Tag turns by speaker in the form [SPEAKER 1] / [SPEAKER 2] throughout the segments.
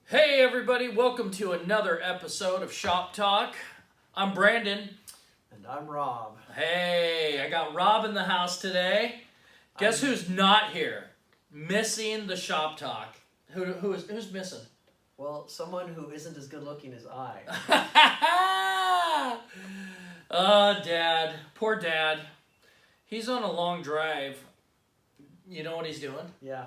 [SPEAKER 1] Hey everybody, welcome to another episode of Shop Talk. I'm Brandon.
[SPEAKER 2] And I'm Rob.
[SPEAKER 1] Hey, I got Rob in the house today. Guess who's not here? Missing the Shop Talk. Who's missing?
[SPEAKER 2] Well, someone who isn't as good looking as I.
[SPEAKER 1] Dad. Poor Dad. He's on a long drive. You know what he's doing?
[SPEAKER 2] Yeah.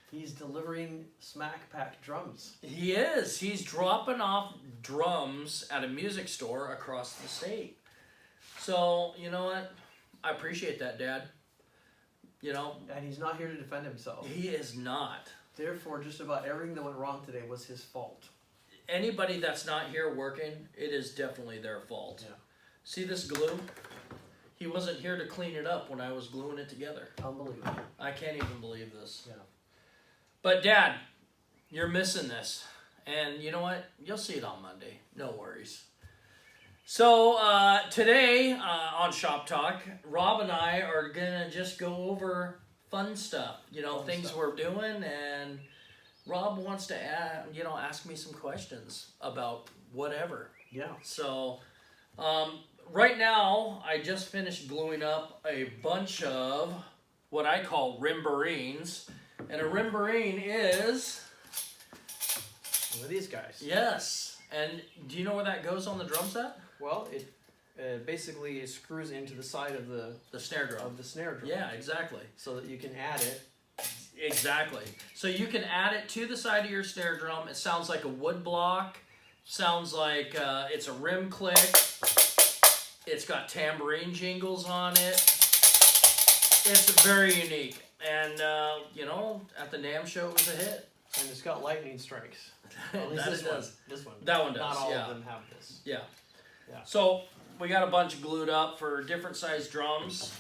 [SPEAKER 2] He's delivering Smack Pack drums.
[SPEAKER 1] He is. He's dropping off drums at a music store across the state. So, you know what? I appreciate that, Dad. You know,
[SPEAKER 2] And he's not here to defend himself.
[SPEAKER 1] he is not.
[SPEAKER 2] Therefore, just about everything that went wrong today was his fault.
[SPEAKER 1] Anybody that's not here working, it is definitely their fault.
[SPEAKER 2] Yeah.
[SPEAKER 1] See this glue? He wasn't here to clean it up when I was gluing it together.
[SPEAKER 2] Unbelievable.
[SPEAKER 1] I can't even believe this.
[SPEAKER 2] Yeah.
[SPEAKER 1] But Dad, you're missing this. And you know what? You'll see it on Monday. No worries. So today on Shop Talk, Rob and I are going to just go over fun stuff. You know, things we're doing. And Rob wants to ask me some questions about whatever.
[SPEAKER 2] Yeah.
[SPEAKER 1] So right now, I just finished gluing up a bunch of what I call rimbarines. And a rimbarine is...
[SPEAKER 2] One of these guys.
[SPEAKER 1] Yes. And do you know where that goes on the drum set?
[SPEAKER 2] Well, it basically screws into the side of the
[SPEAKER 1] snare drum.
[SPEAKER 2] Of the snare drum.
[SPEAKER 1] Yeah, exactly.
[SPEAKER 2] So that you can add it.
[SPEAKER 1] Exactly. So you can add it to the side of your snare drum. It sounds like a wood block. Sounds like it's a rim click. It's got tambourine jingles on it. It's very unique. And, at the NAMM show, it was a hit.
[SPEAKER 2] And it's got lightning strikes. At least
[SPEAKER 1] That
[SPEAKER 2] this
[SPEAKER 1] it does.
[SPEAKER 2] This one.
[SPEAKER 1] That one does,
[SPEAKER 2] Not all
[SPEAKER 1] yeah.
[SPEAKER 2] of them have this.
[SPEAKER 1] Yeah.
[SPEAKER 2] Yeah.
[SPEAKER 1] So we got a bunch glued up for different size drums.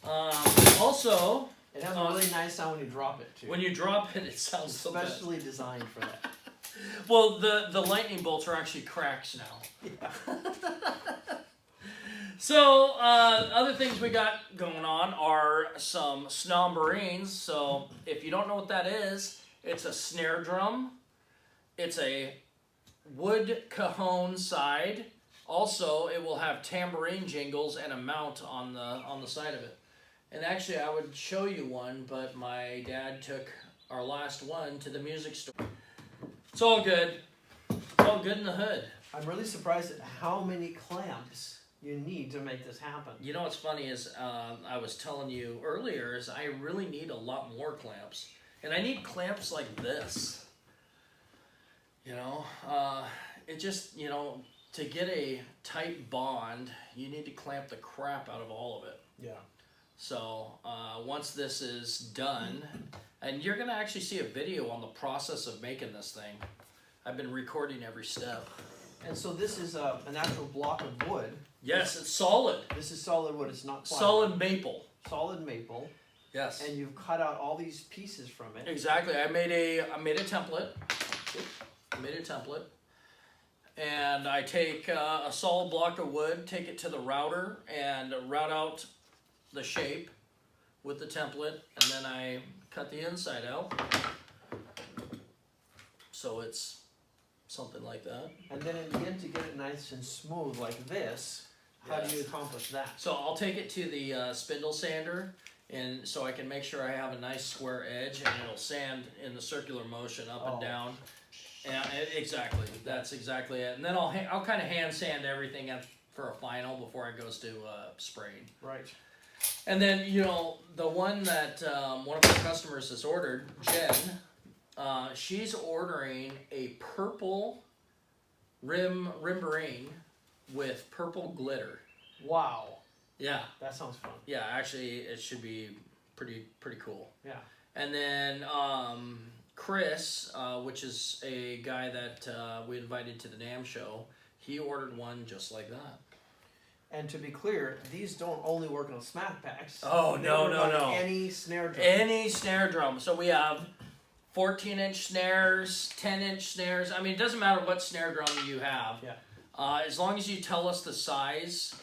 [SPEAKER 1] Also,
[SPEAKER 2] It has a really nice sound when you drop it, too.
[SPEAKER 1] when you drop it, it sounds so good.
[SPEAKER 2] Especially designed for that.
[SPEAKER 1] Well, the lightning bolts are actually cracks now.
[SPEAKER 2] Yeah.
[SPEAKER 1] So, other things we got going on are some snombarines. So, if you don't know what that is, it's a snare drum. It's a wood cajon side. Also, it will have tambourine jingles and a mount on the side of it. And actually, I would show you one, but my dad took our last one to the music store. It's all good. It's all good in the hood.
[SPEAKER 2] I'm really surprised at how many clamps you need to make this happen.
[SPEAKER 1] You know what's funny is I was telling you earlier is I really need a lot more clamps. And I need clamps like this. You know, it just, to get a tight bond, you need to clamp the crap out of all of it.
[SPEAKER 2] Yeah.
[SPEAKER 1] So once this is done, and you're going to actually see a video on the process of making this thing. I've been recording every step.
[SPEAKER 2] And so this is an actual block of wood.
[SPEAKER 1] Yes, it's solid.
[SPEAKER 2] This is solid wood. It's not plywood.
[SPEAKER 1] Solid maple.
[SPEAKER 2] Solid maple.
[SPEAKER 1] Yes.
[SPEAKER 2] And you've cut out all these pieces from it.
[SPEAKER 1] Exactly. I made a template. I made a template. And I take a solid block of wood, take it to the router, and route out the shape with the template, and then I cut the inside out. So it's something like that.
[SPEAKER 2] And then in the end, to get it nice and smooth like this, how do you accomplish that?
[SPEAKER 1] So I'll take it to the spindle sander, and so I can make sure I have a nice square edge, and it'll sand in the circular motion up and down. Yeah, exactly. That's exactly it. And then I'll kind of hand sand everything for a final before it goes to spraying.
[SPEAKER 2] Right.
[SPEAKER 1] And then the one that one of our customers has ordered, Jen. She's ordering a purple rimbarine with purple glitter.
[SPEAKER 2] Wow.
[SPEAKER 1] Yeah.
[SPEAKER 2] That sounds fun.
[SPEAKER 1] Yeah, actually, it should be pretty cool.
[SPEAKER 2] Yeah.
[SPEAKER 1] And then Chris, which is a guy that we invited to the NAMM show, he ordered one just like that.
[SPEAKER 2] And to be clear, these don't only work on Smack Packs.
[SPEAKER 1] Oh,
[SPEAKER 2] They
[SPEAKER 1] no,
[SPEAKER 2] work
[SPEAKER 1] no,
[SPEAKER 2] on
[SPEAKER 1] no.
[SPEAKER 2] Any snare drum.
[SPEAKER 1] Any snare drum. So we have 14-inch snares, 10-inch snares. I mean, it doesn't matter what snare drum you have.
[SPEAKER 2] Yeah.
[SPEAKER 1] As long as you tell us the size,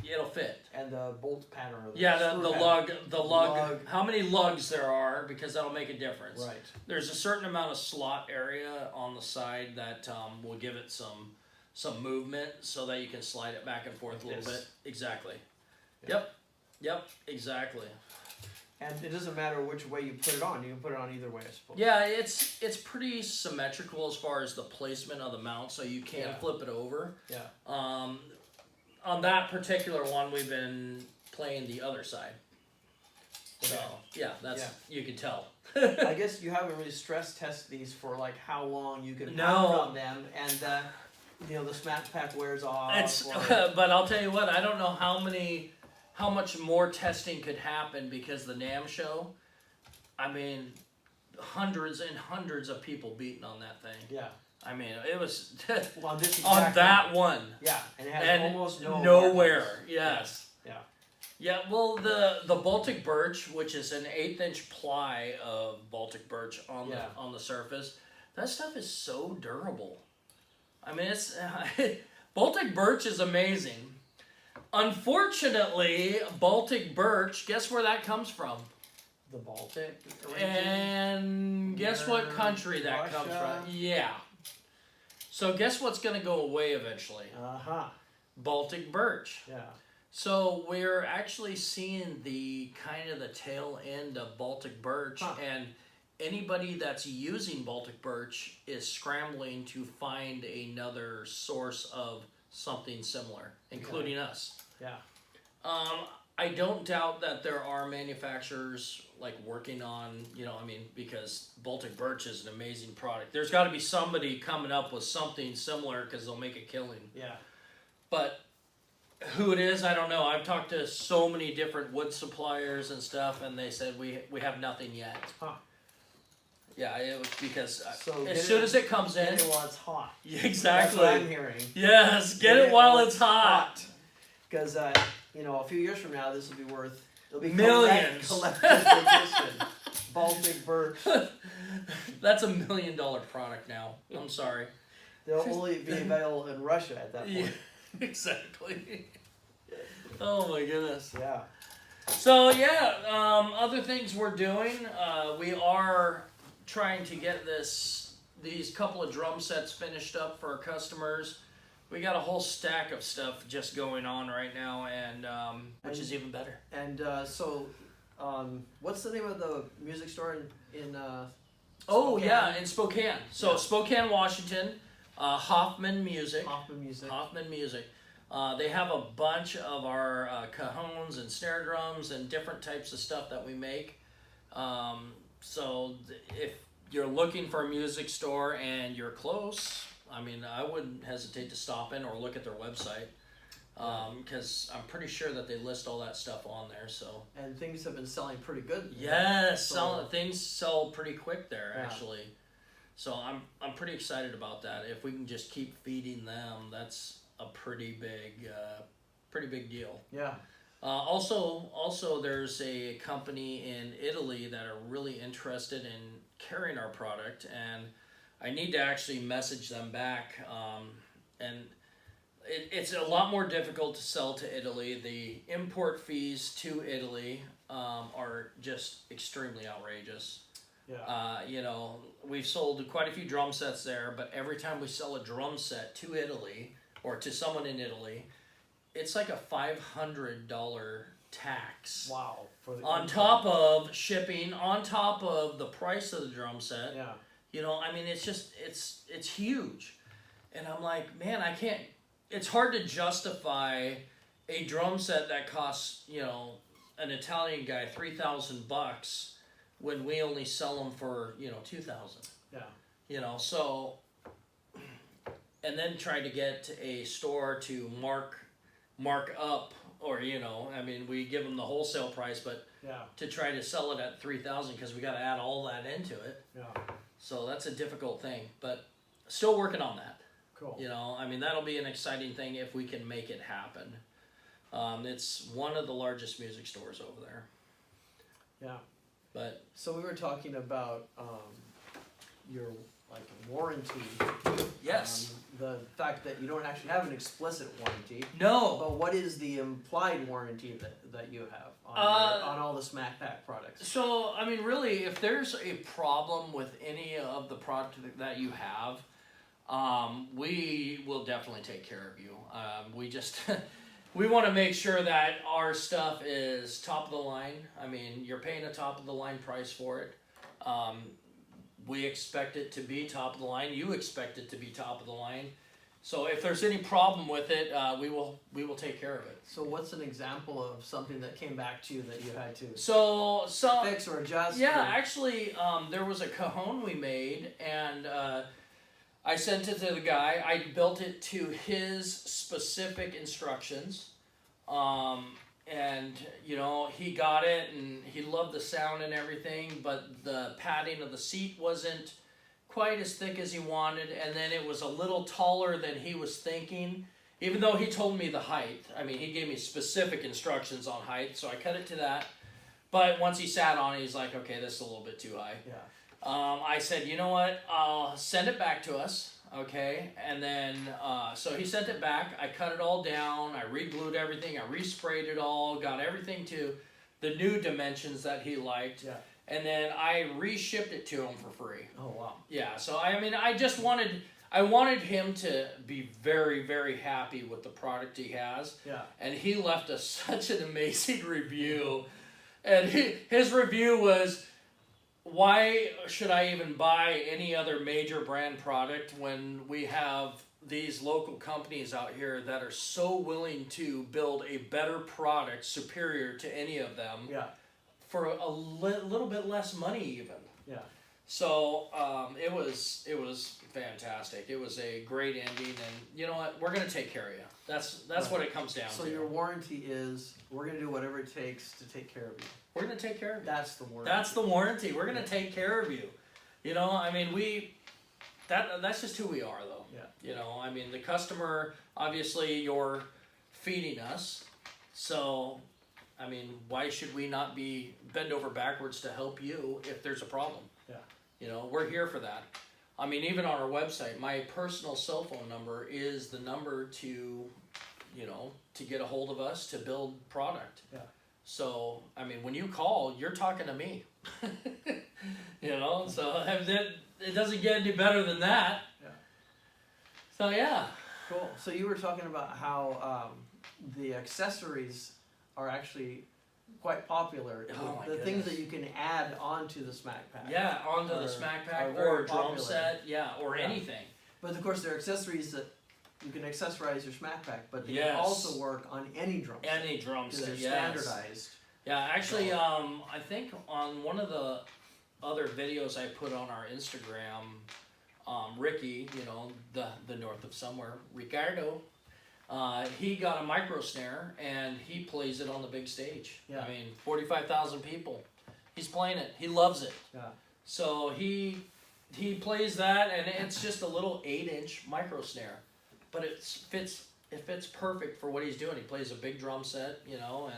[SPEAKER 1] it'll fit.
[SPEAKER 2] and the bolt pattern. Or the
[SPEAKER 1] Yeah,
[SPEAKER 2] screw
[SPEAKER 1] the
[SPEAKER 2] pattern.
[SPEAKER 1] lug. How many lugs there are, because that'll make a difference.
[SPEAKER 2] Right.
[SPEAKER 1] There's a certain amount of slot area on the side that will give it some movement so that you can slide it back and forth a little bit. Exactly.
[SPEAKER 2] Yeah.
[SPEAKER 1] Yep. Exactly.
[SPEAKER 2] And it doesn't matter which way you put it on. You can put it on either way, I suppose.
[SPEAKER 1] Yeah, it's pretty symmetrical as far as the placement of the mount, so you can flip it over.
[SPEAKER 2] Yeah.
[SPEAKER 1] On that particular one, we've been playing the other side. So yeah, that's you can tell.
[SPEAKER 2] I guess you haven't really stress tested these for like how long you can pound on them, and the smack pack wears off.
[SPEAKER 1] But I'll tell you what, I don't know how much more testing could happen, because the NAMM show, I mean, hundreds and hundreds of people beating on that thing.
[SPEAKER 2] Yeah.
[SPEAKER 1] I mean, it was
[SPEAKER 2] well, this
[SPEAKER 1] on that one.
[SPEAKER 2] Yeah, and it has almost
[SPEAKER 1] nowhere.
[SPEAKER 2] markings.
[SPEAKER 1] Yes.
[SPEAKER 2] Yeah.
[SPEAKER 1] Yeah. Well, the Baltic birch, which is an 1/8" ply of Baltic birch on the surface, that stuff is so durable. I mean, it's Baltic birch is amazing. Unfortunately, Baltic birch, guess where that comes from?
[SPEAKER 2] The Baltic region?
[SPEAKER 1] And guess what country that comes from? Yeah. So guess what's going to go away eventually? Baltic birch.
[SPEAKER 2] Yeah.
[SPEAKER 1] So we're actually seeing the tail end of Baltic birch, and anybody that's using Baltic birch is scrambling to find another source of something similar, including us.
[SPEAKER 2] Yeah.
[SPEAKER 1] I don't doubt that there are manufacturers like working on, because Baltic birch is an amazing product. There's got to be somebody coming up with something similar, because they'll make a killing.
[SPEAKER 2] Yeah.
[SPEAKER 1] But who it is, I don't know. I've talked to so many different wood suppliers and stuff, and they said we have nothing yet. Yeah, it was because as soon as it comes in,
[SPEAKER 2] get it while it's hot.
[SPEAKER 1] Exactly.
[SPEAKER 2] That's what I'm hearing.
[SPEAKER 1] Yes, get it while it's hot.
[SPEAKER 2] Because a few years from now, this will be worth
[SPEAKER 1] millions.
[SPEAKER 2] Collector's edition. Baltic birch.
[SPEAKER 1] That's $1 million product now. I'm sorry.
[SPEAKER 2] They'll only be available in Russia at that point.
[SPEAKER 1] Yeah, exactly. Oh my goodness.
[SPEAKER 2] Yeah.
[SPEAKER 1] So yeah, other things we're doing. We are trying to get these couple of drum sets finished up for our customers. We got a whole stack of stuff just going on right now, and which is even better.
[SPEAKER 2] And what's the name of the music store in
[SPEAKER 1] Oh
[SPEAKER 2] Spokane?
[SPEAKER 1] yeah, in Spokane. So Spokane, Washington, Hoffman Music.
[SPEAKER 2] Hoffman Music.
[SPEAKER 1] They have a bunch of our cajones and snare drums and different types of stuff that we make. So if you're looking for a music store and you're close, I mean, I wouldn't hesitate to stop in or look at their website, because I'm pretty sure that they list all that stuff on there. So
[SPEAKER 2] and things have been selling pretty good.
[SPEAKER 1] Yes, things sell pretty quick there actually. So I'm pretty excited about that. If we can just keep feeding them, that's a pretty big deal.
[SPEAKER 2] Yeah.
[SPEAKER 1] Also, there's a company in Italy that are really interested in carrying our product, and I need to actually message them back. And it's a lot more difficult to sell to Italy. The import fees to Italy are just extremely outrageous.
[SPEAKER 2] Yeah.
[SPEAKER 1] We've sold quite a few drum sets there, but every time we sell a drum set to Italy or to someone in Italy, it's like a $500 tax.
[SPEAKER 2] Wow.
[SPEAKER 1] On top of shipping, on top of the price of the drum set.
[SPEAKER 2] Yeah.
[SPEAKER 1] I mean, it's just, it's huge. And I'm like, man, I can't, it's hard to justify a drum set that costs, an Italian guy $3,000 when we only sell them for, $2,000.
[SPEAKER 2] Yeah.
[SPEAKER 1] So, and then try to get a store to mark up, or I mean, we give them the wholesale price, but to try to sell it at $3,000, because we got to add all that into it.
[SPEAKER 2] Yeah.
[SPEAKER 1] So that's a difficult thing, but still working on that.
[SPEAKER 2] Cool.
[SPEAKER 1] I mean, that'll be an exciting thing if we can make it happen. It's one of the largest music stores over there.
[SPEAKER 2] Yeah.
[SPEAKER 1] But
[SPEAKER 2] so we were talking about your warranty.
[SPEAKER 1] Yes.
[SPEAKER 2] the fact that you don't actually have an explicit warranty.
[SPEAKER 1] No.
[SPEAKER 2] But what is the implied warranty that you have on, on all the Smack Pack products?
[SPEAKER 1] So, I mean, really, if there's a problem with any of the product that you have, we will definitely take care of you. We just, we want to make sure that our stuff is top of the line. I mean, you're paying a top of the line price for it. We expect it to be top of the line. You expect it to be top of the line. So if there's any problem with it, we will take care of it.
[SPEAKER 2] So what's an example of something that came back to you that you had to
[SPEAKER 1] So
[SPEAKER 2] fix or adjust?
[SPEAKER 1] yeah,
[SPEAKER 2] or...
[SPEAKER 1] actually, there was a cajon we made, and I sent it to the guy. I built it to his specific instructions, and you know, he got it, and he loved the sound and everything, but the padding of the seat wasn't quite as thick as he wanted, and then it was a little taller than he was thinking, even though he told me the height. I mean, he gave me specific instructions on height, so I cut it to that. But once he sat on it, he's like, okay, this is a little bit too high.
[SPEAKER 2] Yeah.
[SPEAKER 1] I said, you know what, I'll send it back to us, okay? And then, so he sent it back. I cut it all down. I re-glued everything. I re-sprayed it all, got everything to the new dimensions that he liked.
[SPEAKER 2] Yeah.
[SPEAKER 1] And then I re-shipped it to him for free.
[SPEAKER 2] Oh, wow.
[SPEAKER 1] Yeah, so I mean, I wanted him to be very, very happy with the product he has.
[SPEAKER 2] Yeah.
[SPEAKER 1] And he left us such an amazing review. And his review was, why should I even buy any other major brand product when we have these local companies out here that are so willing to build a better product superior to any of them?
[SPEAKER 2] Yeah.
[SPEAKER 1] For a little bit less money even.
[SPEAKER 2] Yeah.
[SPEAKER 1] So it was fantastic. It was a great ending, and you know what? We're gonna take care of you. That's
[SPEAKER 2] Right.
[SPEAKER 1] what it comes down to.
[SPEAKER 2] So your warranty is, we're going to do whatever it takes to take care of you.
[SPEAKER 1] We're gonna take care of you.
[SPEAKER 2] That's the warranty.
[SPEAKER 1] That's the warranty. We're gonna take care of you. You know, I mean, that's just who we are, though.
[SPEAKER 2] Yeah.
[SPEAKER 1] You know, I mean, the customer, obviously, you're feeding us, so. I mean, why should we not be bend over backwards to help you if there's a problem?
[SPEAKER 2] Yeah.
[SPEAKER 1] You know, we're here for that. I mean, even on our website, my personal cell phone number is the number to, you know, to get a hold of us to build product.
[SPEAKER 2] Yeah.
[SPEAKER 1] So, I mean, when you call, you're talking to me. You know, so it doesn't get any better than that.
[SPEAKER 2] Yeah.
[SPEAKER 1] So, yeah.
[SPEAKER 2] Cool. So you were talking about how the accessories are actually quite popular.
[SPEAKER 1] Oh my
[SPEAKER 2] the things
[SPEAKER 1] goodness.
[SPEAKER 2] that you can add onto the Smack Pack.
[SPEAKER 1] Yeah, onto
[SPEAKER 2] Are-
[SPEAKER 1] the Smack
[SPEAKER 2] are
[SPEAKER 1] Pack
[SPEAKER 2] very
[SPEAKER 1] or a drum
[SPEAKER 2] popular.
[SPEAKER 1] set, yeah, or
[SPEAKER 2] Yeah.
[SPEAKER 1] anything.
[SPEAKER 2] But of course, there are accessories that you can accessorize your Smack Pack, but they
[SPEAKER 1] Yes.
[SPEAKER 2] can also work on any drum set,
[SPEAKER 1] Any drum
[SPEAKER 2] because
[SPEAKER 1] set,
[SPEAKER 2] they're
[SPEAKER 1] yes.
[SPEAKER 2] standardized.
[SPEAKER 1] Yeah, actually, I think on one of the other videos I put on our Instagram, Ricky, you know, the north of somewhere, Ricardo, he got a micro snare and he plays it on the big stage.
[SPEAKER 2] Yeah.
[SPEAKER 1] I mean, 45,000 people. He's playing it. He loves it.
[SPEAKER 2] Yeah.
[SPEAKER 1] So he plays that, and it's just a little 8-inch micro snare, but it fits perfect for what he's doing. He plays a big drum set, you know,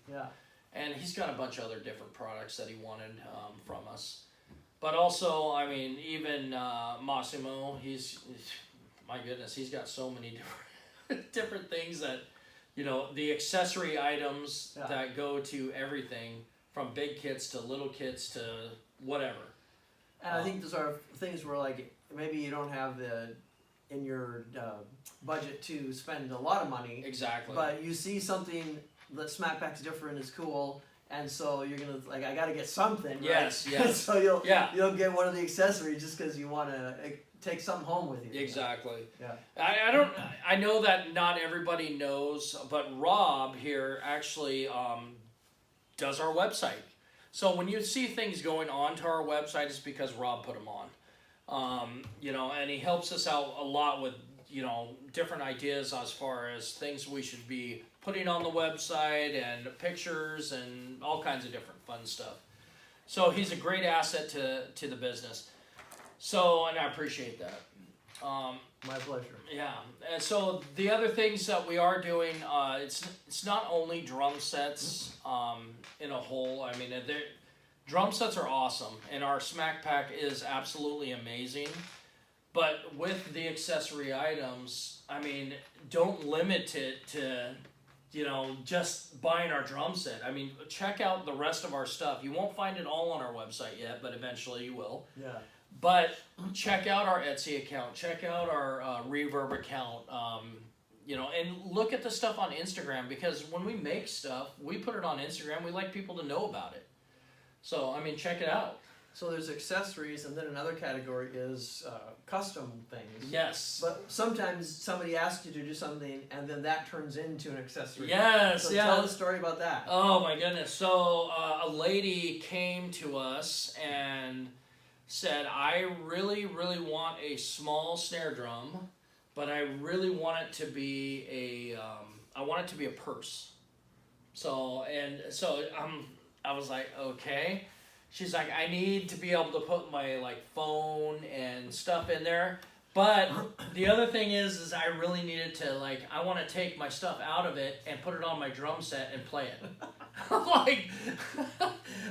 [SPEAKER 2] Yeah.
[SPEAKER 1] and he's got a bunch of other different products that he wanted from us. But also, I mean, even Massimo, he's my goodness, he's got so many different things that, you know, the accessory items
[SPEAKER 2] Yeah.
[SPEAKER 1] that go to everything from big kits to little kits to whatever.
[SPEAKER 2] And I think those are things where, like, maybe you don't have in your budget to spend a lot of money,
[SPEAKER 1] Exactly.
[SPEAKER 2] but you see something that Smack Pack's different is cool, and so you're gonna like, I gotta get something. Right?
[SPEAKER 1] Yes, yes.
[SPEAKER 2] So you'll
[SPEAKER 1] Yeah.
[SPEAKER 2] get one of the accessories just because you want to take something home with you.
[SPEAKER 1] Exactly.
[SPEAKER 2] Yeah.
[SPEAKER 1] I know that not everybody knows, but Rob here actually does our website. So when you see things going on to our website, it's because Rob put them on. You know, and he helps us out a lot with, you know, different ideas as far as things we should be putting on the website and pictures and all kinds of different fun stuff. So he's a great asset to the business. So, and I appreciate that.
[SPEAKER 2] My pleasure.
[SPEAKER 1] Yeah, and so the other things that we are doing, it's not only drum sets in a whole. I mean, drum sets are awesome, and our Smack Pack is absolutely amazing. But with the accessory items, I mean, don't limit it to, just buying our drum set. I mean, check out the rest of our stuff. You won't find it all on our website yet, but eventually you will.
[SPEAKER 2] Yeah.
[SPEAKER 1] But check out our Etsy account. Check out our Reverb account. And look at the stuff on Instagram, because when we make stuff, we put it on Instagram. We like people to know about it. So, I mean, check it out.
[SPEAKER 2] So there's accessories, and then another category is custom things.
[SPEAKER 1] Yes.
[SPEAKER 2] But sometimes somebody asks you to do something, and then that turns into an accessory.
[SPEAKER 1] Yes,
[SPEAKER 2] so
[SPEAKER 1] yeah.
[SPEAKER 2] Tell the story about that.
[SPEAKER 1] Oh my goodness. So a lady came to us and said, I really, really want a small snare drum, but I really want it to be a purse. So I was like, okay. She's like, I need to be able to put my phone and stuff in there. But the other thing is I really needed to I want to take my stuff out of it and put it on my drum set and play it.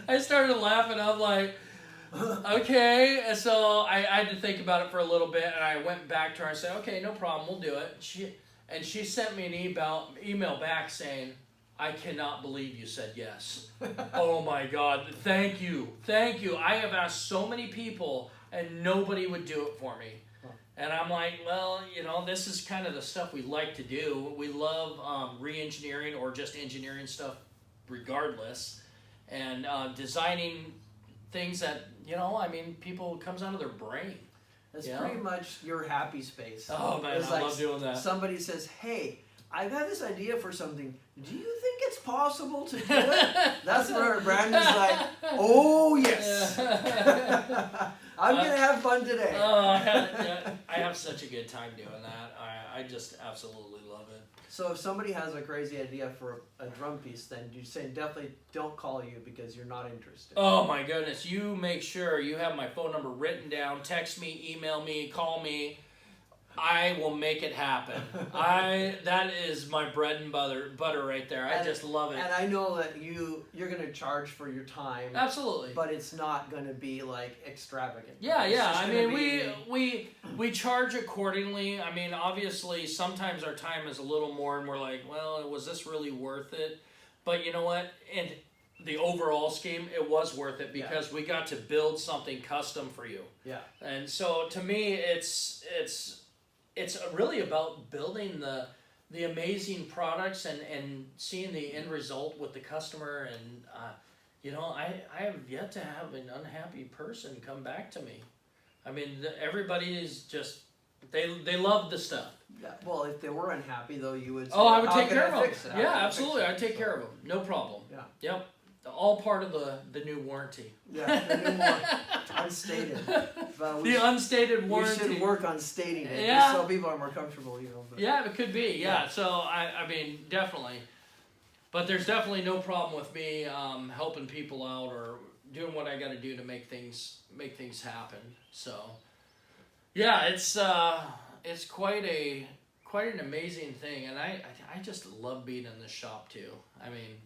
[SPEAKER 1] I started laughing. I'm like, okay. And so I had to think about it for a little bit, and I went back to her and said, okay, no problem, we'll do it. She sent me an email back saying, I cannot believe you said yes. Oh my God, thank you. I have asked so many people and nobody would do it for me. And I'm like, well, this is kind of the stuff we like to do. We love re-engineering or just engineering stuff regardless. And designing things that, people, it comes out of their brain.
[SPEAKER 2] That's pretty much your happy space.
[SPEAKER 1] Oh man, I love doing that.
[SPEAKER 2] Somebody says, hey, I got this idea for something. Do you think it's possible to do it? That's where Brandon's like, oh yes. I'm going to have fun today.
[SPEAKER 1] I have such a good time doing that. I just absolutely love it.
[SPEAKER 2] So if somebody has a crazy idea for a drum piece, then you say definitely don't call you because you're not interested.
[SPEAKER 1] Oh my goodness. You make sure you have my phone number written down. Text me, email me, call me. I will make it happen. That is my bread and butter right there. I just love it.
[SPEAKER 2] And I know that you're going to charge for your time.
[SPEAKER 1] Absolutely.
[SPEAKER 2] But it's not going to be extravagant.
[SPEAKER 1] Yeah. I mean, we charge accordingly. I mean, obviously sometimes our time is a little more and we're like, well, was this really worth it? But you know what? In the overall scheme, it was worth it because we got to build something custom for you.
[SPEAKER 2] Yeah.
[SPEAKER 1] And so to me, it's really about building the amazing products and seeing the end result with the customer. And I have yet to have an unhappy person come back to me. I mean, everybody is just they love the stuff.
[SPEAKER 2] Yeah. Well, if they were unhappy though, you would say,
[SPEAKER 1] I would take care of them.
[SPEAKER 2] Yeah,
[SPEAKER 1] absolutely, I'd take care of them. No problem.
[SPEAKER 2] Yeah.
[SPEAKER 1] Yep. All part of the new warranty.
[SPEAKER 2] Yeah, the new warranty. Unstated.
[SPEAKER 1] The unstated warranty.
[SPEAKER 2] We should work on stating it,
[SPEAKER 1] Yeah.
[SPEAKER 2] so people are more comfortable, But.
[SPEAKER 1] Yeah, it could be. Yeah. So I mean, definitely. But there's definitely no problem with me helping people out or doing what I got to do to make things happen. So, yeah, it's quite an amazing thing, and I just love being in this shop too. I mean,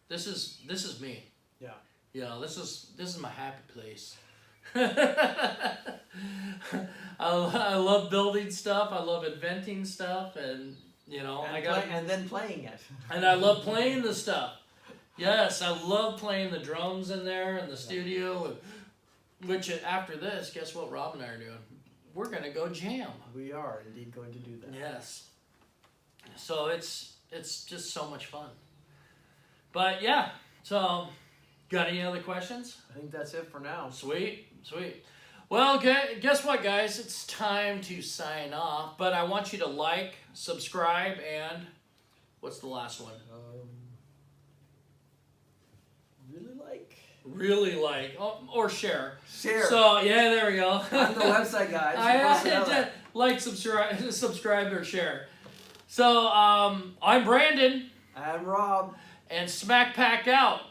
[SPEAKER 1] this is me.
[SPEAKER 2] Yeah.
[SPEAKER 1] This is my happy place. I love building stuff. I love inventing stuff, and
[SPEAKER 2] and then playing it.
[SPEAKER 1] And I love playing the stuff. Yes, I love playing the drums in there in the studio. Which after this, guess what Rob and I are doing? We're gonna go jam.
[SPEAKER 2] We are indeed going to do that.
[SPEAKER 1] Yes. So it's just so much fun. But yeah, so got any other questions?
[SPEAKER 2] I think that's it for now.
[SPEAKER 1] Sweet. Well, guess what, guys? It's time to sign off. But I want you to like, subscribe, and what's the last one? Really like, or share.
[SPEAKER 2] Share.
[SPEAKER 1] So yeah, there we go.
[SPEAKER 2] On the website, guys.
[SPEAKER 1] Like, subscribe, or share. So I'm Brandon.
[SPEAKER 2] I'm Rob.
[SPEAKER 1] And Smack Pack out.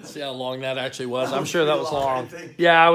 [SPEAKER 1] See how long that actually was. I'm sure that was long. Yeah, I was.